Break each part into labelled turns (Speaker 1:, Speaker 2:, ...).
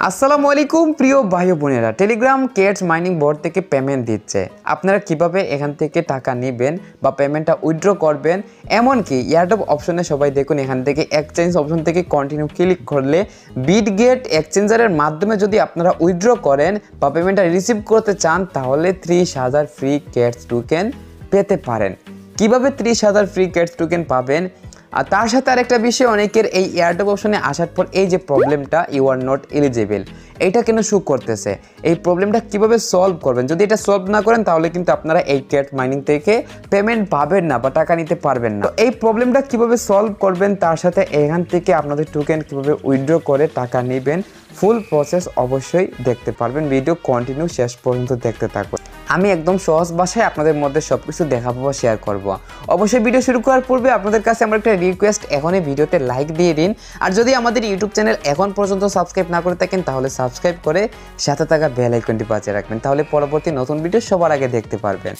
Speaker 1: আসসালামু আলাইকুম প্রিয় ভাই বোনেরা, টেলিগ্রাম কেটস মাইনিং বোর্ড থেকে পেমেন্ট দিচ্ছে। আপনারা কিভাবে এখান থেকে টাকা নেবেন বা পেমেন্টটা উইথড্র করবেন, এমনকি এয়ারড্রপ অপশনে সবাই দেখুন এখান থেকে এক্সচেঞ্জ অপশন থেকে কন্টিনিউ ক্লিক করলে বিটগেট এক্সচেঞ্জারের মাধ্যমে যদি আপনারা উইথড্র করেন বা পেমেন্টটা রিসিভ করতে চান তাহলে 30,000 ফ্রি কেটস টোকেন পেতে পারেন। কিভাবে 30,000 ফ্রি কেটস টোকেন পাবেন? আর তার সাথে আরেকটা বিষয়, অনেকের এই এয়ারড্রপ অপশনে আসার পর এই যে প্রবলেমটা ইউ আর নট এলিজিবল, এইটা কেন শো করতেছে, এই প্রবলেমটা কিভাবে সলভ করবেন? যদি এটা সলভ না করেন তাহলে কিন্তু আপনারা এই কেট মাইনিং থেকে পেমেন্ট পাবেন না বা টাকা নিতে পারবেন না। তো এই প্রবলেমটা কিভাবে সলভ করবেন, তার সাথে এখান থেকে আপনাদের টোকেন কিভাবে উইথড্র করে টাকা নেবেন, ফুল প্রসেস অবশ্যই দেখতে পারবেন। ভিডিও কন্টিনিউ শেষ পর্যন্ত দেখতে থাকুন। আমি একদম সহজ ভাষায় আপনাদের মধ্যে সব কিছু দেখাবো, শেয়ার করব। অবশ্যই ভিডিও শুরু করার পূর্বে আপনাদের কাছে আমার একটা রিকোয়েস্ট, এখনই ভিডিওতে লাইক দিয়ে দিন। আর যদি আমাদের ইউটিউব চ্যানেল এখন পর্যন্ত সাবস্ক্রাইব না করে থাকেন তাহলে সাবস্ক্রাইব করে সাথে থাকা বেল আইকনটি বাজিয়ে রাখবেন, তাহলে পরবর্তী নতুন ভিডিও সবার আগে দেখতে পারবেন।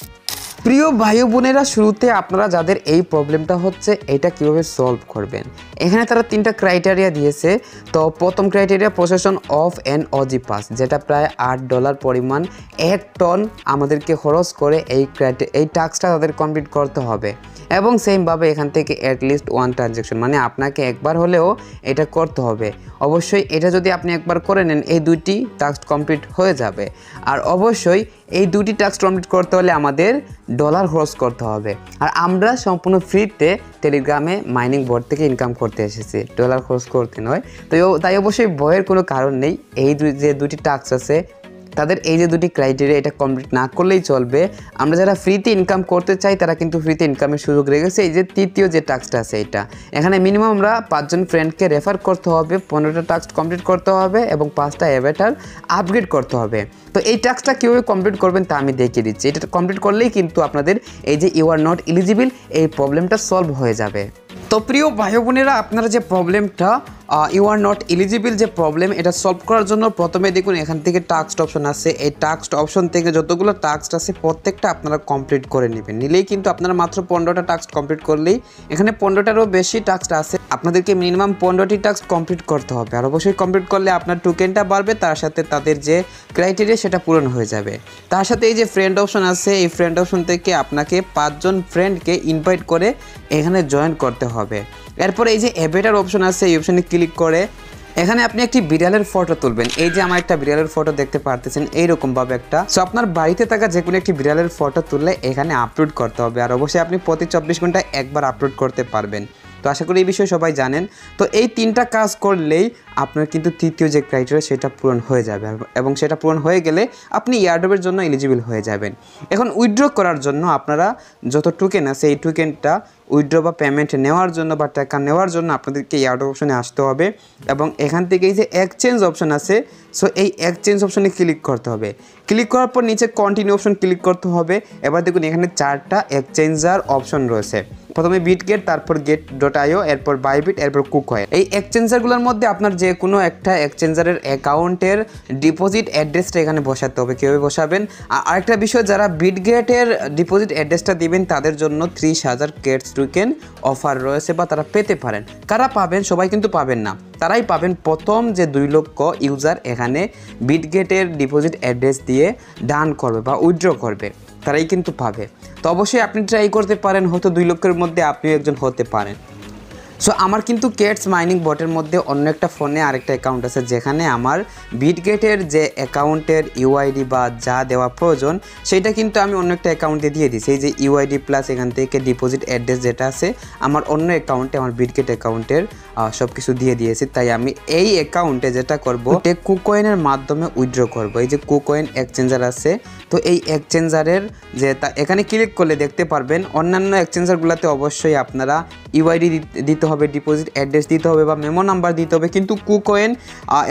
Speaker 1: প্রিয় ভাই বোনেরা, শুরুতে আপনারা যাদের এই প্রবলেমটা হচ্ছে এটা কিভাবে সলভ করবেন, এখানে তারা 3টা ক্রাইটেরিয়া দিয়েছে। তো প্রথম criteria procession of N Aussie pass, যেটা প্রায় $8 পরিমাণ 1 টন আমাদেরকে খরচ করে এই টাস্কটা তাদের কমপ্লিট করতে হবে। এবং সেমভাবে এখান থেকে অ্যাটলিস্ট 1 ট্রানজ্যাকশন, মানে আপনাকে একবার হলেও এটা করতে হবে। অবশ্যই এটা যদি আপনি একবার করে নেন এই 2টি টাস্ক কমপ্লিট হয়ে যাবে। আর অবশ্যই এই 2টি টাস্ক কমপ্লিট করতে হলে আমাদের ডলার খরচ করতে হবে। আর আমরা সম্পূর্ণ ফ্রিতে টেলিগ্রামে মাইনিং বোর্ড থেকে ইনকাম করতে এসেছি, ডলার খরচ করতে নয়। তো তাই অবশ্যই ভয়ের কোনো কারণ নেই। এই যে 2টি টাস্ক আছে তাদের এই যে 2টি ক্রাইটেরিয়া এটা কমপ্লিট না করলেই চলবে। আমরা যারা ফ্রিতে ইনকাম করতে চাই তারা কিন্তু ফ্রিতে ইনকামের সুযোগ রেখেছে। এই যে তৃতীয় যে টাস্কটা আছে এটা, এখানে মিনিমাম আমরা 5 জন ফ্রেন্ডকে রেফার করতে হবে, 15টা টাস্ক কমপ্লিট করতে হবে এবং 5টা অ্যাভাটার আপগ্রেড করতে হবে। তো এই টাস্কটা কীভাবে কমপ্লিট করবেন তা আমি দেখিয়ে দিচ্ছি। এটা কমপ্লিট করলেই কিন্তু আপনাদের এই যে ইউ আর নট এলিজিবল এই প্রবলেমটা সলভ হয়ে যাবে। তো প্রিয় ভাই বোনেরা, আপনারা যে প্রবলেমটা ইউ আর নট এলিজিবল যে প্রবলেম, এটা সলভ করার জন্য প্রথমে দেখুন এখান থেকে টাস্ক অপশন আছে। এই টাস্ক অপশন থেকে যতগুলো টাস্ক আছে প্রত্যেকটা আপনারা কমপ্লিট করে নেবেন। নিলেই কিন্তু আপনারা মাত্র 15টা টাস্ক কমপ্লিট করলেই, এখানে 15টারও বেশি টাস্ক আছে, আপনাদেরকে মিনিমাম 15টি টাস্ক কমপ্লিট করতে হবে। আর অবশ্যই কমপ্লিট করলে আপনার টোকেনটা বাড়বে, তার সাথে তাদের যে ক্রাইটেরিয়া সেটা পূরণ হয়ে যাবে। তার সাথে এই যে ফ্রেন্ড অপশন আছে, এই ফ্রেন্ড অপশন থেকে আপনাকে 5 জন ফ্রেন্ডকে ইনভাইট করে এখানে জয়েন করতে হবে। এরপর এই যে অ্যাভাটার অপশন আছে, এই অপশনে ক্লিক করে এখানে আপনি একটি বিড়ালের ফটো তুলবেন। এই যে আমার একটা বিড়ালের ফটো দেখতে পারতেছেন, এইরকমভাবে একটা। সো আপনার বাড়িতে থাকা যে কোনো একটি বিড়ালের ফটো তুললে এখানে আপলোড করতে হবে। আর অবশ্যই আপনি প্রতি 24 ঘন্টায় একবার আপলোড করতে পারবেন। তো আশা করি এই বিষয়ে সবাই জানেন। তো এই 3টা কাজ করলেই আপনার কিন্তু তৃতীয় যে ক্রাইটেরিয়া সেটা পূরণ হয়ে যাবে, এবং সেটা পূরণ হয়ে গেলে আপনি এয়ারড্রপের জন্য এলিজিবল হয়ে যাবেন। এখন উইথড্র করার জন্য আপনারা যত টোকেন আছে এই টোকেনটা উইথড্র বা পেমেন্ট নেওয়ার জন্য বা টাকা নেওয়ার জন্য আপনাদেরকে এয়ারড্রপ অপশনে আসতে হবে। এবং এখান থেকে এই যে এক্সচেঞ্জ অপশন আছে, সো এই এক্সচেঞ্জ অপশনে ক্লিক করতে হবে। ক্লিক করার পর নিচে কন্টিনিউ অপশন ক্লিক করতে হবে। এবার দেখুন এখানে 4টা এক্সচেঞ্জার অপশন রয়েছে। প্রথমে বিটগেট, তারপর get.io, এরপর বাইবিট, এরপর কুকয়েন। এই এক্সচেঞ্জারগুলোর মধ্যে আপনার যে কোনো একটা এক্সচেঞ্জারের অ্যাকাউন্টের ডিপোজিট অ্যাড্রেসটা এখানে বসাতে হবে। কীভাবে বসাবেন? আরেকটা বিষয়, যারা বিটগেটের ডিপোজিট অ্যাড্রেসটা দিবেন তাদের জন্য 30,000 কেটস টোকেন অফার রয়েছে বা তারা পেতে পারেন। কারা পাবেন? সবাই কিন্তু পাবেন না, তারাই পাবেন প্রথম যে 2 লক্ষ ইউজার এখানে বিটগেটের ডিপোজিট অ্যাড্রেস দিয়ে ডান করবে বা উইথড্র করবে, তারাই কিন্তু পাবে। তো অবশ্যই আপনি ট্রাই করতে পারেন, হয়তো 2 লক্ষের মধ্যে আপনিও একজন হতে পারেন। সো আমার কিন্তু কেটস মাইনিং বটের মধ্যে অন্য একটা ফোনে আরেকটা অ্যাকাউন্ট আছে, যেখানে আমার বিটগেটের যে অ্যাকাউন্টের ইউআইডি বা যা দেওয়া প্রয়োজন সেটা কিন্তু আমি অন্য একটা অ্যাকাউন্টে দিয়ে দিচ্ছি। এই যে ইউআইডি প্লাস এখান থেকে ডিপোজিট অ্যাড্রেস যেটা আছে আমার অন্য অ্যাকাউন্টে, আমার বিটগেট অ্যাকাউন্টের সব কিছু দিয়ে দিয়েছি। তাই আমি এই অ্যাকাউন্টে যেটা করবো, কুকয়েনের মাধ্যমে উইথড্র করব। এই যে কুকয়েন এক্সচেঞ্জার আছে, তো এই এক্সচেঞ্জারের যে এখানে ক্লিক করলে দেখতে পারবেন অন্যান্য এক্সচেঞ্জারগুলোতে অবশ্যই আপনারা ইউআইডি দিতে হবে, ডিপোজিট অ্যাড্রেস দিতে হবে বা মেমো নাম্বার দিতে হবে, কিন্তু কুকয়েন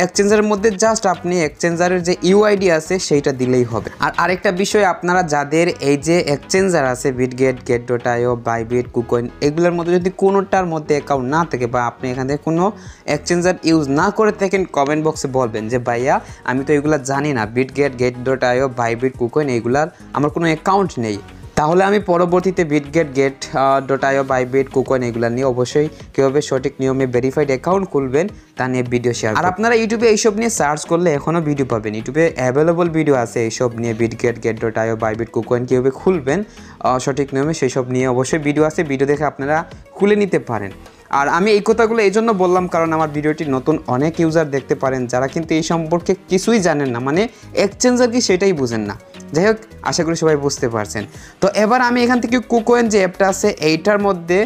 Speaker 1: এক্সচেঞ্জারের মধ্যে জাস্ট আপনি এক্সচেঞ্জারের যে ইউআইডি আছে সেইটা দিলেই হবে। আর আরেকটা বিষয়, আপনারা যাদের এই যে এক্সচেঞ্জার আছে বিটগেট, get.io, বাইবিট, কুকয়েন, এগুলোর মধ্যে যদি কোনোটার মধ্যে অ্যাকাউন্ট না থাকে বা আপনি এখান থেকে কোনো এক্সচেঞ্জার ইউজ না করে থাকেন, কমেন্ট বক্সে বলবেন যে ভাইয়া আমি তো এগুলো জানি না, বিটগেট, get.io, বাইবিট, কুকয়েন এগুলার আমার কোনো অ্যাকাউন্ট নেই। তাহলে আমি পরবর্তীতে bitget.io বাইবিট কুকয়েন এগুলো নিয়ে অবশ্যই কীভাবে সঠিক নিয়মে ভেরিফাইড অ্যাকাউন্ট খুলবেন তা নিয়ে ভিডিও শেয়ার। আর আপনারা ইউটিউবে এইসব নিয়ে সার্চ করলে এখনও ভিডিও পাবেন, ইউটিউবে অ্যাভেলেবল ভিডিও আছে এইসব নিয়ে bitget.io বাইবিট কুকয়েন কীভাবে খুলবেন সঠিক নিয়মে, সেই সব নিয়ে অবশ্যই ভিডিও আছে, ভিডিও দেখে আপনারা খুলে নিতে পারেন। আর আমি এই কথাগুলো এই জন্য বললাম কারণ আমার ভিডিওটি নতুন অনেক ইউজার দেখতে পারেন যারা কিন্তু এই সম্পর্কে কিছুই জানেন না, মানে এক্সচেঞ্জার কি সেটাই বুঝেন না। যাই হোক, আশা করি সবাই বুঝতে পারছেন। তো এবার আমি এখান থেকে কুকয়েন যে অ্যাপটা আছে এইটার মধ্যে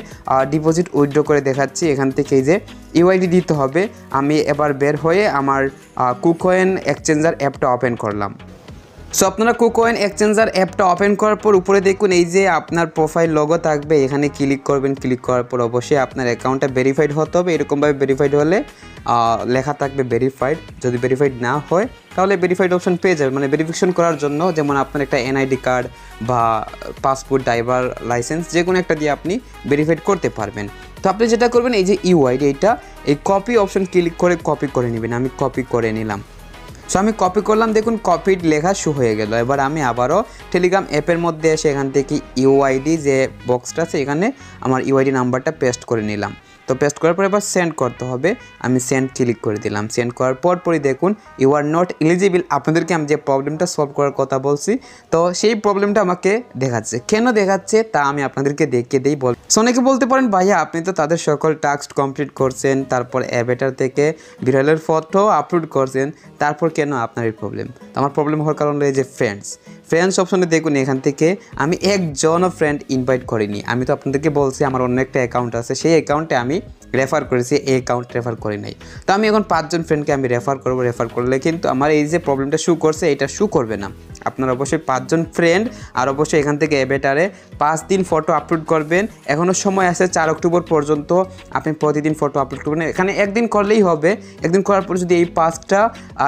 Speaker 1: ডিপোজিট উইথড্র করে দেখাচ্ছি। এখান থেকে এই যে ইউআইডি দিতে হবে। আমি এবার বের হয়ে আমার কুকয়েন এক্সচেঞ্জার অ্যাপটা ওপেন করলাম। সো আপনারা কুকয়েন এক্সচেঞ্জার অ্যাপটা ওপেন করার পর উপরে দেখুন এই যে আপনার প্রোফাইল লোগো থাকবে, এখানে ক্লিক করবেন। ক্লিক করার পর অবশ্যই আপনার অ্যাকাউন্টটা ভেরিফাইড হতে হবে। এরকমভাবে ভেরিফাইড হলে লেখা থাকবে ভেরিফাইড। যদি ভেরিফাইড না হয় তাহলে ভেরিফাইড অপশন পেয়ে যাবে, মানে ভেরিফিকেশন করার জন্য, যেমন আপনার একটা এনআইডি কার্ড বা পাসপোর্ট, ড্রাইভার লাইসেন্স যে কোনো একটা দিয়ে আপনি ভেরিফাইড করতে পারবেন। তো আপনি যেটা করবেন এই যে ইউআইডি এইটা এই কপি অপশন ক্লিক করে কপি করে নেবেন। আমি কপি করে নিলাম। সো আমি কপি করলাম, দেখুন কপিড লেখা শো হয়ে গেল। এবার আমি আবারও টেলিগ্রাম অ্যাপের মধ্যে এসে এখান থেকে ইউআইডি যে বক্সটা আছে এখানে আমার ইউআইডি নাম্বারটা পেস্ট করে নিলাম। তো পেস্ট করার পর এবার সেন্ড করতে হবে। আমি সেন্ড ক্লিক করে দিলাম। সেন্ড করার পরই দেখুন ইউ আর নট এলিজিবল। আপনাদেরকে আমি যে প্রবলেমটা সলভ করার কথা বলছি তো সেই প্রবলেমটা আমাকে দেখাচ্ছে। কেন দেখাচ্ছে তা আমি আপনাদেরকে দেখিয়ে দিই। সো অনেকে বলতে পারেন ভাইয়া আপনি তো তাদের সকল টাস্ক কমপ্লিট করছেন, তারপর অ্যাভেটার থেকে বিড়ালের ফটো আপলোড করছেন, তারপর কেন আপনার এই প্রবলেম? আমার প্রবলেম হওয়ার কারণ হলো এই যে ফ্রেন্ডস অপশনে দেখুন এখান থেকে আমি একজনও ফ্রেন্ড ইনভাইট করিনি। আমি তো আপনাদেরকে বলছি আমার অন্য একটা অ্যাকাউন্ট আছে, সেই অ্যাকাউন্টে আমি রেফার করেছি, এই অ্যাকাউন্ট রেফার করি নাই। তো আমি এখন 5 জন ফ্রেন্ডকে আমি রেফার করবো। রেফার করলে কিন্তু আমার এই যে প্রবলেমটা শু করছে এটা শু করবে না। আপনারা অবশ্যই 5 জন ফ্রেন্ড আর অবশ্যই এখান থেকে অ্যাভেটারে 5 দিন ফটো আপলোড করবেন। এখনও সময় আছে 4 অক্টোবর পর্যন্ত আপনি প্রতিদিন ফটো আপলোড করবেন। এখানে একদিন করলেই হবে। একদিন করার পর যদি এই 5টা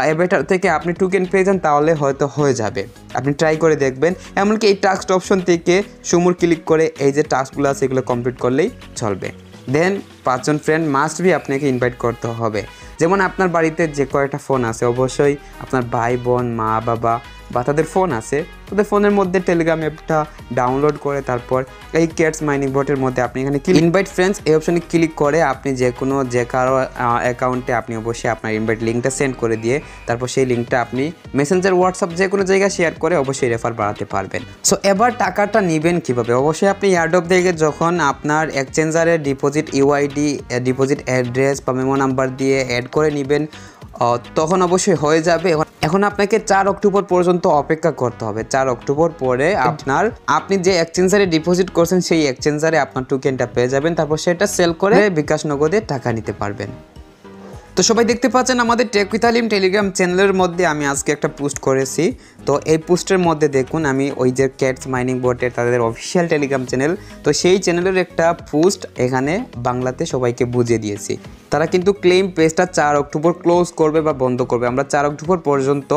Speaker 1: অ্যাভেটার থেকে আপনি টোকেন পেয়ে যান তাহলে হয়তো হয়ে যাবে। আপনি ট্রাই করে দেখবেন। এমনকি এই টাস্ক অপশন থেকে সুমুর ক্লিক করে এই যে টাস্কগুলো আছে এগুলো কমপ্লিট করলেই চলবে। দেন 5 জন ফ্রেন্ড মাস্ট বি আপনাকে ইনভাইট করতে হবে। যেমন আপনার বাড়িতে যে কয়টা ফোন আছে অবশ্যই আপনার ভাই বোন মা বাবা বা তাদের ফোন আছে, তাদের ফোনের মধ্যে টেলিগ্রাম অ্যাপটা ডাউনলোড করে তারপর এই ক্যাটস মাইনিং বটের মধ্যে আপনি এখানে ইনভাইট ফ্রেন্ডস এই অপশনে ক্লিক করে আপনি যে কারো অ্যাকাউন্টে আপনি অবশ্যই আপনার ইনভাইট লিঙ্কটা সেন্ড করে দিয়ে তারপর সেই লিঙ্কটা আপনি মেসেঞ্জার হোয়াটসঅ্যাপ যে কোনো জায়গায় শেয়ার করে অবশ্যই রেফার বাড়াতে পারবেন। সো এবার টাকাটা নেবেন কীভাবে? অবশ্যই আপনি এয়ারড্রপ থেকে যখন আপনার এক্সচেঞ্জারের ডিপোজিট ইউআইডি ডিপোজিট অ্যাড্রেস বা মেমো নাম্বার দিয়ে অ্যাড করে নেবেন তখন অবশ্যই হয়ে যাবে। এখন আপনাকে 4 অক্টোবর পর্যন্ত অপেক্ষা করতে হবে। 4 অক্টোবর পরে আপনি যে এক্সচেঞ্জারে ডিপোজিট করছেন সেই এক্সচেঞ্জারে আপনার টোকেনটা পেয়ে যাবেন, তারপর সেটা সেল করে বিকাশ নগদে টাকা নিতে পারবেন। তো সবাই দেখতে পাচ্ছেন আমাদের টেক উইথ আলিম টেলিগ্রাম চ্যানেলের মধ্যে আমি আজকে একটা পোস্ট করেছি। তো এই পোস্টের মধ্যে দেখুন আমি ওই যে ক্যাটস মাইনিং বটের তাদের অফিসিয়াল টেলিগ্রাম চ্যানেল, তো সেই চ্যানেলের একটা পোস্ট এখানে বাংলাতে সবাইকে বুঝিয়ে দিয়েছি। তারা কিন্তু ক্লেম পেজটা 4 অক্টোবর ক্লোজ করবে বা বন্ধ করবে। আমরা 4 অক্টোবর পর্যন্ত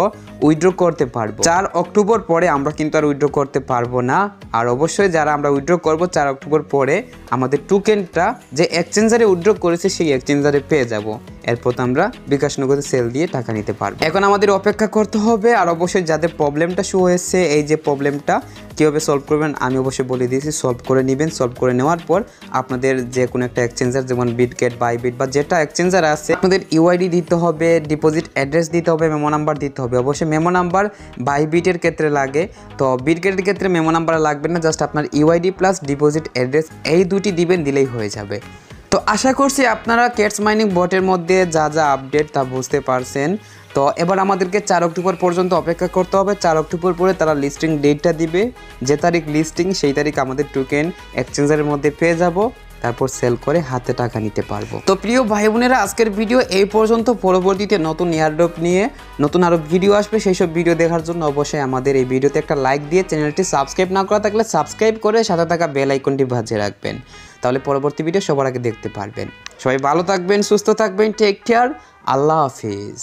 Speaker 1: উইথড্র করতে পারবো। 4 অক্টোবর পরে আমরা কিন্তু আর উইথড্র করতে পারবো না। আর অবশ্যই যারা আমরা উইথড্র করব 4 অক্টোবর পরে আমাদের টোকেনটা যে এক্সচেঞ্জারে উইথড্র করেছে সেই এক্সচেঞ্জারে পেয়ে যাব। এরপর আমরা বিকাশ নগদে সেল দিয়ে টাকা নিতে পারবো। এখন আমাদের অপেক্ষা করতে হবে। আর অবশ্যই যাদের প্রবলেমটা শো হয়েছে এই যে প্রবলেমটা কীভাবে সলভ করবেন আমি অবশ্যই বলে দিয়েছি। সলভ করে নেবেন। সলভ করে নেওয়ার পর আপনাদের যে কোনো একটা এক্সচেঞ্জার যেমন বিটগেট বাইবিট বা যেটা এক্সচেঞ্জার আছে আপনাদের ইউআইডি দিতে হবে, ডিপোজিট অ্যাড্রেস দিতে হবে, মেমো নাম্বার দিতে হবে। অবশ্যই মেমো নাম্বার বাইবিটের ক্ষেত্রে লাগে, তো বিটগেটের ক্ষেত্রে মেমো নাম্বার লাগবে না। জাস্ট আপনার ইউআইডি প্লাস ডিপোজিট অ্যাড্রেস এই দুটি দিবেন, দিলেই হয়ে যাবে। তো আশা করছি আপনারা ক্যাটস মাইনিং বটের মধ্যে যা যা আপডেট তা বুঝতে পারছেন। তো এবার আমাদেরকে 4 অক্টোবর পর্যন্ত অপেক্ষা করতে হবে। 4 অক্টোবর পরে তারা লিস্টিং ডেটটা দিবে, যে তারিখ লিস্টিং সেই তারিখ আমাদের টোকেন এক্সচেঞ্জারের মধ্যে পেয়ে যাব, তারপর সেল করে হাতে টাকা নিতে পারবো। তো প্রিয় ভাই বোনেরা আজকের ভিডিও এই পর্যন্ত। পরবর্তীতে নতুন এয়ারড্রপ নিয়ে নতুন আরও ভিডিও আসবে, সেই সব ভিডিও দেখার জন্য অবশ্যই আমাদের এই ভিডিওতে একটা লাইক দিয়ে চ্যানেলটি সাবস্ক্রাইব না করা থাকলে সাবস্ক্রাইব করে সাথে থাকা বেল আইকনটি বাজিয়ে রাখবেন, তাহলে পরবর্তী ভিডিও সবার আগে দেখতে পারবেন। সবাই ভালো থাকবেন, সুস্থ থাকবেন, টেক কেয়ার, আল্লাহ হাফিজ।